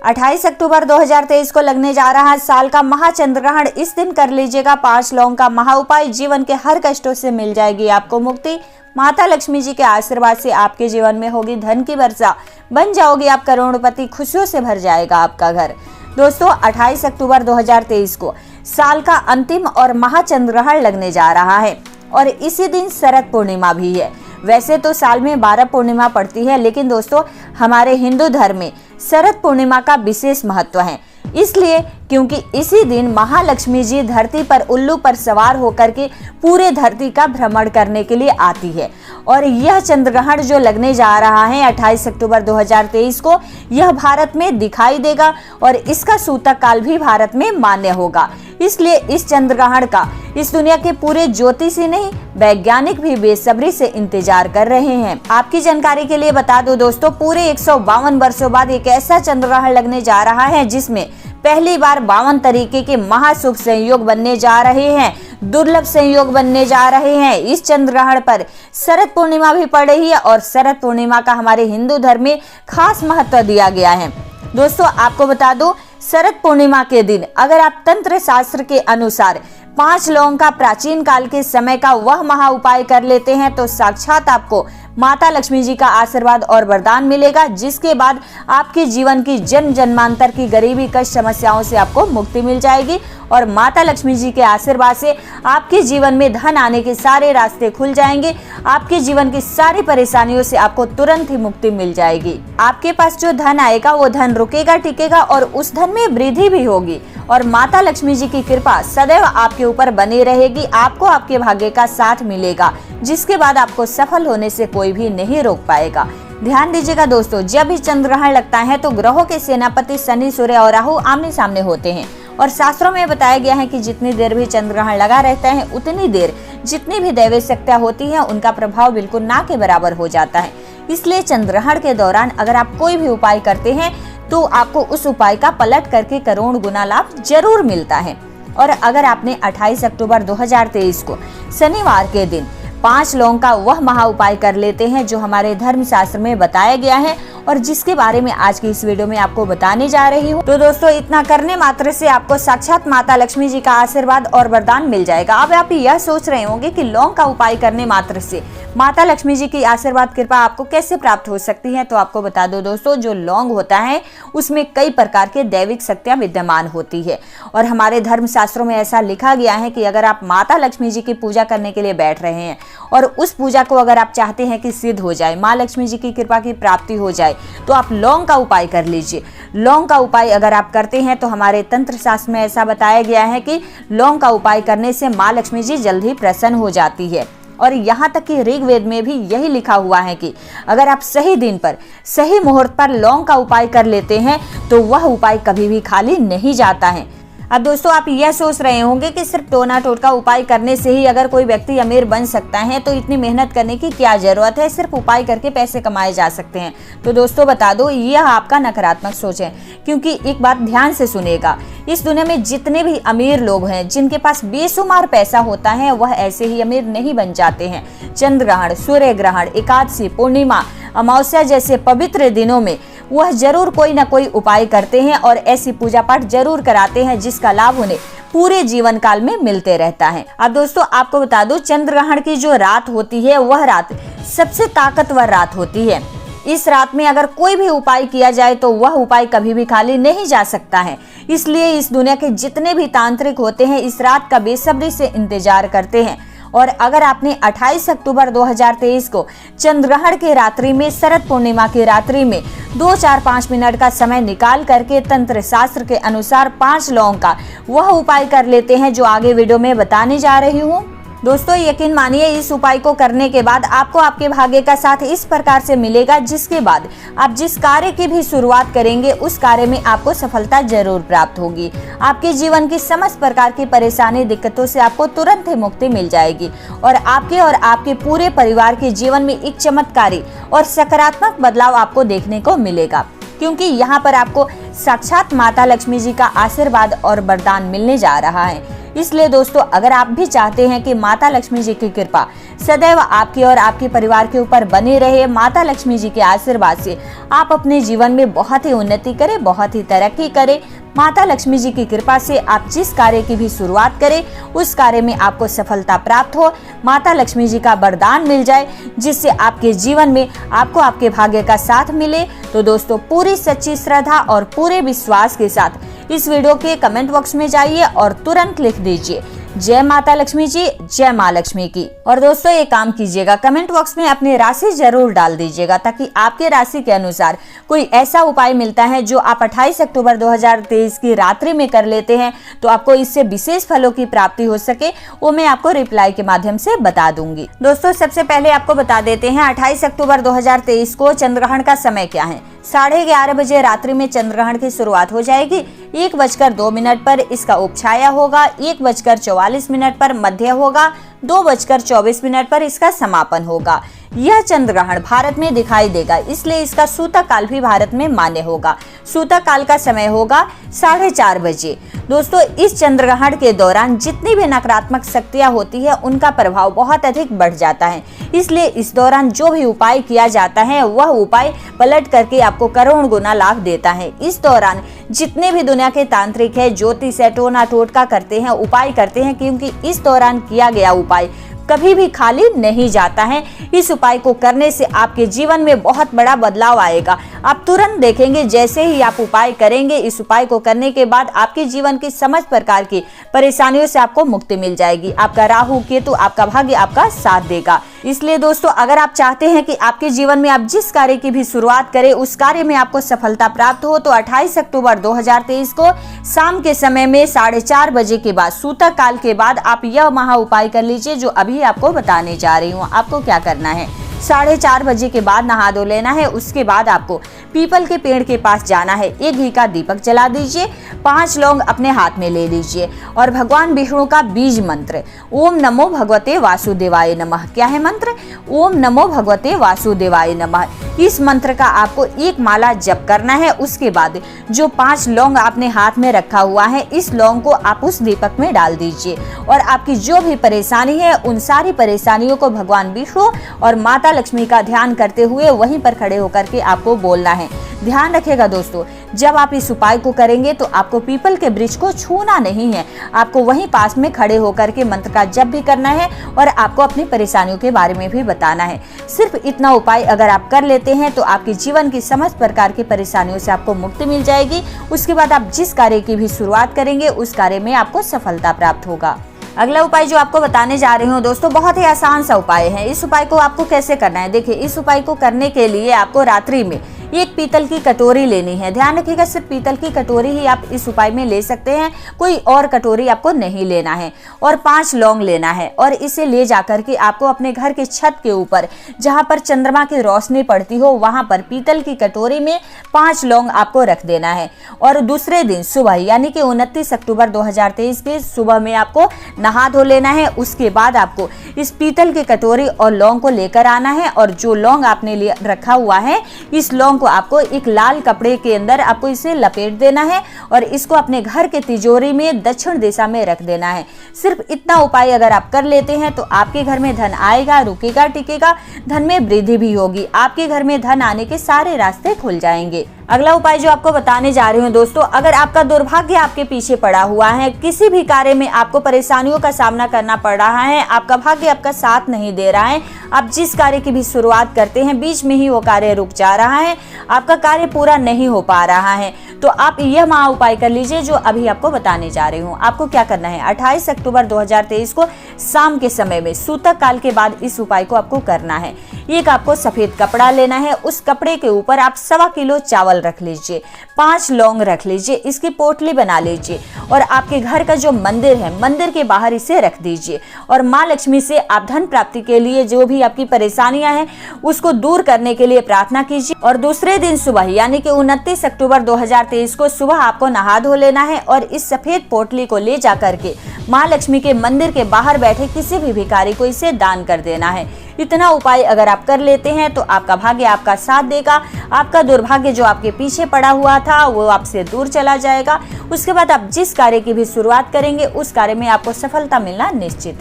28 अक्टूबर 2023 को लगने जा रहा साल का महाचंद्रग्रहण। इस दिन कर लीजिएगा 5 लौंग का महा उपाय। जीवन के हर कष्टों से मिल जाएगी आपको मुक्ति। माता लक्ष्मी जी के आशीर्वाद से आपके जीवन में होगी धन की वर्षा, बन जाओगे आप करोड़पति, खुशियों से भर जाएगा आपका घर। दोस्तों 28 अक्टूबर 2023 को साल का अंतिम और महाचंद्रग्रहण लगने जा रहा है और इसी दिन शरद पूर्णिमा भी है। वैसे तो साल में 12 पूर्णिमा पड़ती है, लेकिन दोस्तों हमारे हिंदू धर्म में शरद पूर्णिमा का विशेष महत्व है, इसलिए क्योंकि इसी दिन महालक्ष्मी जी धरती पर उल्लू पर सवार होकर के पूरे धरती का भ्रमण करने के लिए आती है। और यह चंद्रग्रहण जो लगने जा रहा है 28 अक्टूबर 2023 को, यह भारत में दिखाई देगा और इसका सूतक काल भी भारत में मान्य होगा। इसलिए इस चंद्रग्रहण का इस दुनिया के पूरे ज्योतिषी नहीं, वैज्ञानिक भी बेसब्री से इंतजार कर रहे हैं। आपकी जानकारी के लिए बता दो दोस्तों, पूरे 152 वर्षों बाद एक ऐसा चंद्रग्रहण लगने जा रहा है जिसमें पहली बार 52 तरीके के महाशुभ संयोग बनने जा रहे हैं, दुर्लभ संयोग बनने जा रहे हैं। इस चंद्रग्रहण पर शरद पूर्णिमा भी पड़ रही है और शरद पूर्णिमा का हमारे हिंदू धर्म में खास महत्व दिया गया है। दोस्तों आपको बता दो, शरद पूर्णिमा के दिन अगर आप तंत्र शास्त्र के अनुसार 5 लौंग का प्राचीन काल के समय का वह महा उपाय कर लेते हैं तो साक्षात आपको माता लक्ष्मी जी का आशीर्वाद और वरदान मिलेगा, जिसके बाद आपके जीवन की जन्म जन्मांतर की गरीबी कष्ट समस्याओं से आपको मुक्ति मिल जाएगी और माता लक्ष्मी जी के आशीर्वाद से आपके जीवन में धन आने के सारे रास्ते खुल जाएंगे। आपके जीवन की सारी परेशानियों से आपको तुरंत ही मुक्ति मिल जाएगी। आपके पास जो धन आएगा वो धन रुकेगा टिकेगा और उस धन में वृद्धि भी होगी और माता लक्ष्मी जी की कृपा सदैव आपके ऊपर बनी रहेगी। आपको आपके भाग्य का साथ मिलेगा, जिसके बाद आपको सफल होने से कोई भी नहीं रोक पाएगा। ध्यान दीजिएगा दोस्तों, जब भी चंद्रग्रहण लगता है तो ग्रहों के सेनापति शनि, सूर्य और राहु आमने सामने होते हैं और शास्त्रों में बताया गया है कि जितनी देर भी चंद्रग्रहण लगा रहता है उतनी देर जितनी भी दैवीय शक्तियां होती हैं उनका प्रभाव बिल्कुल ना के बराबर हो जाता है। इसलिए चंद्रग्रहण के दौरान अगर आप कोई भी उपाय करते हैं तो आपको उस उपाय का पलट करके करोड़ गुना लाभ जरूर मिलता है। और अगर आपने 28 अक्टूबर 2023 को शनिवार के दिन 5 लौंग का वह महा उपाय कर लेते हैं जो हमारे धर्म शास्त्र में बताया गया है और जिसके बारे में आज की इस वीडियो में आपको बताने जा रही हूँ। तो दोस्तों इतना करने मात्र से आपको साक्षात माता लक्ष्मी जी का आशीर्वाद और वरदान मिल जाएगा। अब आप यह सोच रहे होंगे कि लौंग का उपाय करने मात्र से माता लक्ष्मी जी की आशीर्वाद कृपा आपको कैसे प्राप्त हो सकती है, तो आपको बता दो दोस्तों, जो लौंग होता है उसमें कई प्रकार के दैविक शक्तियां विद्यमान होती है और हमारे धर्म शास्त्रों में ऐसा लिखा गया है कि अगर आप माता लक्ष्मी जी की पूजा करने के लिए बैठ रहे हैं और उस पूजा को अगर आप चाहते हैं कि सिद्ध हो जाए, माँ लक्ष्मी जी की कृपा की प्राप्ति हो जाए, तो आप लौंग का उपाय कर लीजिए। लौंग का उपाय अगर आप करते हैं तो हमारे तंत्र शास्त्र में ऐसा बताया गया है कि लौंग का उपाय करने से माँ लक्ष्मी जी जल्द ही प्रसन्न हो जाती है। और यहाँ तक कि ऋग्वेद में भी यही लिखा हुआ है कि अगर आप सही दिन पर सही मुहूर्त पर लौंग का उपाय कर लेते हैं तो वह उपाय कभी भी खाली नहीं जाता है। अब दोस्तों आप यह सोच रहे होंगे कि सिर्फ टोना टोटका उपाय करने से ही अगर कोई व्यक्ति अमीर बन सकता है तो इतनी मेहनत करने की क्या जरूरत है, सिर्फ उपाय करके पैसे कमाए जा सकते हैं। तो दोस्तों बता दो, यह आपका नकारात्मक सोच है, क्योंकि एक बात ध्यान से सुनेगा, इस दुनिया में जितने भी अमीर लोग हैं जिनके पास बेशुमार पैसा होता है वह ऐसे ही अमीर नहीं बन जाते हैं। चंद्रग्रहण, सूर्य ग्रहण, एकादशी, पूर्णिमा, अमावस्या जैसे पवित्र दिनों में वह जरूर कोई न कोई उपाय करते हैं और ऐसी पूजा पाठ जरूर कराते हैं जिसका लाभ उन्हें पूरे जीवन काल में मिलते रहता है। अब दोस्तों आपको बता दो, चंद्रग्रहण की जो रात होती है वह रात सबसे ताकतवर रात होती है। इस रात में अगर कोई भी उपाय किया जाए तो वह उपाय कभी भी खाली नहीं जा सकता है। इसलिए इस दुनिया के जितने भी तांत्रिक होते हैं इस रात का बेसब्री से इंतजार करते हैं। और अगर आपने 28 अक्टूबर 2023 को चंद्रग्रहण के रात्रि में, शरद पूर्णिमा की रात्रि में 2, 4, 5 मिनट का समय निकाल करके तंत्र शास्त्र के अनुसार 5 लौंग का वह उपाय कर लेते हैं जो आगे वीडियो में बताने जा रही हूँ। दोस्तों यकीन मानिए, इस उपाय को करने के बाद आपको आपके भाग्य का साथ इस प्रकार से मिलेगा, जिसके बाद आप जिस कार्य की भी शुरुआत करेंगे उस कार्य में आपको सफलता जरूर प्राप्त होगी। आपके जीवन की समस्त प्रकार की परेशानी दिक्कतों से आपको तुरंत ही मुक्ति मिल जाएगी और आपके पूरे परिवार के जीवन में एक चमत्कारी और सकारात्मक बदलाव आपको देखने को मिलेगा, क्योंकि यहाँ पर आपको साक्षात माता लक्ष्मी जी का आशीर्वाद और वरदान मिलने जा रहा है। इसलिए दोस्तों अगर आप भी चाहते हैं कि माता लक्ष्मी जी की कृपा सदैव आपके और आपके परिवार के ऊपर बनी रहे, माता लक्ष्मी जी के आशीर्वाद से आप अपने जीवन में बहुत ही उन्नति करें, बहुत ही तरक्की करें, माता लक्ष्मी जी की कृपा से आप जिस कार्य की भी शुरुआत करें उस कार्य में आपको सफलता प्राप्त हो, माता लक्ष्मी जी का वरदान मिल जाए जिससे आपके जीवन में आपको आपके भाग्य का साथ मिले, तो दोस्तों पूरी सच्ची श्रद्धा और पूरे विश्वास के साथ इस वीडियो के कमेंट बॉक्स में जाइए और तुरंत लिख दीजिए जय माता लक्ष्मी जी, जय माँ लक्ष्मी की। और दोस्तों ये काम कीजिएगा, कमेंट बॉक्स में अपनी राशि जरूर डाल दीजिएगा ताकि आपके राशि के अनुसार कोई ऐसा उपाय मिलता है जो आप 28 अक्टूबर 2023 की रात्रि में कर लेते हैं तो आपको इससे विशेष फलों की प्राप्ति हो सके, वो मैं आपको रिप्लाई के माध्यम से बता दूंगी। दोस्तों सबसे पहले आपको बता देते हैं 28 अक्टूबर 2023 को चंद्रग्रहण का समय क्या है। 11:30 बजे रात्रि में चंद्रग्रहण की शुरुआत हो जाएगी। 1:02 पर इसका उपछाया होगा, 1:44 पर मध्य होगा, 2:24 पर इसका समापन होगा। यह चंद्रग्रहण भारत में दिखाई देगा, इसलिए इसका सूतक काल भी भारत में मान्य होगा। सूतक काल का समय होगा 4:30 बजे। दोस्तों इस चंद्रग्रहण के दौरान जितनी भी नकारात्मक शक्तियां होती है उनका प्रभाव बहुत अधिक बढ़ जाता है, इसलिए इस दौरान जो भी उपाय किया जाता है वह उपाय पलट करके आपको करोड़ गुना लाभ देता है। इस दौरान जितने भी दुनिया के तांत्रिक है, ज्योतिष है, टोना टोटका करते हैं, उपाय करते हैं, क्योंकि इस दौरान किया गया उपाय कभी भी खाली नहीं जाता है। इस उपाय को करने से आपके जीवन में बहुत बड़ा बदलाव आएगा। आप तुरंत देखेंगे जैसे ही आप उपाय करेंगे, इस उपाय को करने के बाद आपके जीवन की समस्त प्रकार की परेशानियों से आपको मुक्ति मिल जाएगी। आपका राहु केतु, आपका भाग्य आपका साथ देगा। इसलिए दोस्तों अगर आप चाहते हैं कि आपके जीवन में आप जिस कार्य की भी शुरुआत करें उस कार्य में आपको सफलता प्राप्त हो, तो 28 अक्टूबर 2023 को शाम के समय में 4:30 बजे के बाद, सूतक काल के बाद आप यह महा उपाय कर लीजिए जो अभी आपको बताने जा रही हूँ। आपको क्या करना है, 4:30 बजे के बाद नहा धो लेना है। उसके बाद आपको पीपल के पेड़ के पास जाना है, एक घी का दीपक जला दीजिए, 5 लौंग अपने हाथ में ले लीजिए और भगवान विष्णु का बीज मंत्र ओम नमो भगवते वासुदेवाय नमः, क्या है मंत्र, ओम नमो भगवते वासुदेवाय नमः, इस मंत्र का आपको एक माला जप करना है। उसके बाद जो 5 लौंग आपने हाथ में रखा हुआ है, इस लौंग को आप उस दीपक में डाल दीजिए और आपकी जो भी परेशानी है उन सारी परेशानियों को भगवान विष्णु और माता लक्ष्मी का ध्यान करते हुए वहीं पर खड़े होकर के आपको बोलना है। ध्यान रखिएगा दोस्तों, जब आप इस उपाय को करेंगे तो आपको पीपल के वृक्ष को छूना नहीं है, आपको वहीं पास में खड़े होकर के मंत्र का जप भी करना है और आपको अपनी परेशानियों के बारे में भी बताना है। सिर्फ इतना उपाय अगर आप कर लेते हैं तो आपके जीवन की समस्त प्रकार की परेशानियों से आपको मुक्ति मिल जाएगी। उसके बाद आप जिस कार्य की भी शुरुआत करेंगे उस कार्य में आपको सफलता प्राप्त होगा। अगला उपाय जो आपको बताने जा रही हूँ दोस्तों बहुत ही आसान सा उपाय है। इस उपाय को आपको कैसे करना है, देखिए इस उपाय को करने के लिए आपको रात्रि में एक पीतल की कटोरी लेनी है। ध्यान रखिएगा सिर्फ पीतल की कटोरी ही आप इस उपाय में ले सकते हैं, कोई और कटोरी आपको नहीं लेना है। और 5 लौंग लेना है और इसे ले जाकर के आपको अपने घर के छत के ऊपर जहां पर चंद्रमा की रोशनी पड़ती हो वहां पर पीतल की कटोरी में 5 लौंग आपको रख देना है। और दूसरे दिन सुबह यानी कि 29 अक्टूबर 2023 के सुबह में आपको नहा धो लेना है। उसके बाद आपको इस पीतल की कटोरी और लौंग को लेकर आना है और जो लौंग आपने रखा हुआ है इस लौंग को आपको एक लाल कपड़े के अंदर आपको इसे लपेट देना है और इसको अपने घर के तिजोरी में दक्षिण दिशा में रख देना है। सिर्फ इतना उपाय अगर आप कर लेते हैं तो आपके घर में धन आएगा, रुकेगा, टिकेगा, धन में वृद्धि भी होगी, आपके घर में धन आने के सारे रास्ते खुल जाएंगे। अगला उपाय जो आपको बताने जा रही हूँ दोस्तों, अगर आपका दुर्भाग्य आपके पीछे पड़ा हुआ है, किसी भी कार्य में आपको परेशानियों का सामना करना पड़ रहा है, आपका भाग्य आपका साथ नहीं दे रहा है, आप जिस कार्य की भी शुरुआत करते हैं बीच में ही वो कार्य रुक जा रहा है, आपका कार्य पूरा नहीं हो पा रहा है, तो आप यह महा उपाय कर लीजिए जो अभी आपको बताने जा रही हूँ। आपको क्या करना है, 28 अक्टूबर 2023 को शाम के समय में सूतक काल के बाद इस उपाय को आपको करना है। एक आपको सफेद कपड़ा लेना है, उस कपड़े के ऊपर आप 1.25 किलो चावल रख लीजिए, 5 लौंग रख लीजिए, इसकी पोटली बना लीजिए और आपके घर का जो मंदिर है मंदिर के बाहर इसे रख दीजिए और माँ लक्ष्मी से आप धन प्राप्ति के लिए जो भी आपकी परेशानियां हैं उसको दूर करने के लिए प्रार्थना कीजिए। और दूसरे दूसरे दिन सुबह यानी कि 29 अक्टूबर 2023 को सुबह आपको नहा धो लेना है और इस सफेद पोटली को ले जा करके माँ लक्ष्मी के मंदिर के बाहर बैठे किसी भी भिखारी को इसे दान कर देना है। इतना उपाय अगर आप कर लेते हैं तो आपका भाग्य आपका साथ देगा। आपका दुर्भाग्य जो आपके पीछे पड़ा हुआ था वो आपसे दूर चला जाएगा। उसके बाद आप जिस कार्य की भी शुरुआत करेंगे उस कार्य में आपको सफलता मिलना निश्चित है।